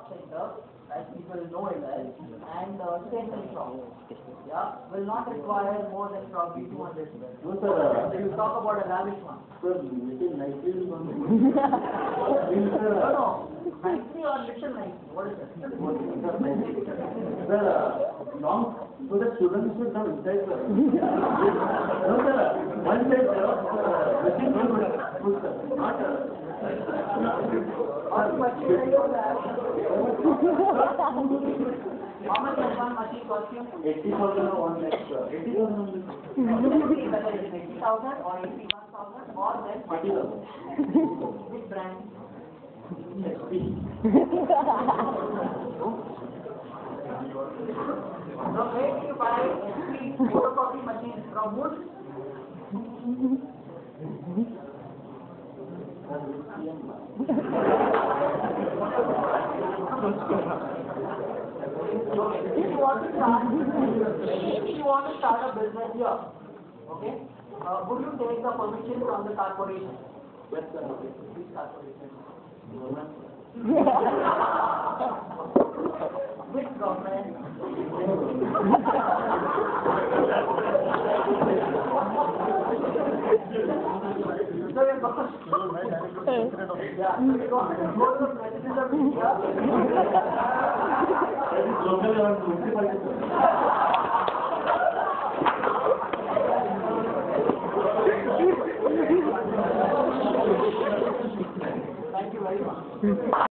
center, as people know it as, and station shop. Yeah, will not require more than probably 200 square. No, sir. So you talk about a lavish one. Sir, little nicely is one. No, nicely or little nicely? What is it? Sir, long, so the students will come inside, sir. No, sir. One side, sir. Nothing wrong with sir. Not, How much machine you have? How much does one machine cost you? 80,000 or 1 lakh, sir. 80,000 only. Whether it is 80,000 or 81,000 or less. 80,000. Which brand? HP. So where do you buy HP photocopy machines from? Wood? If you want to start a business here, okay, would you take the permission from the corporation? Yes, sir. Which corporation? Government. Which government? So you're going yeah, so you're going to go to the President of India. That is local level municipality, sir. Thank you very much.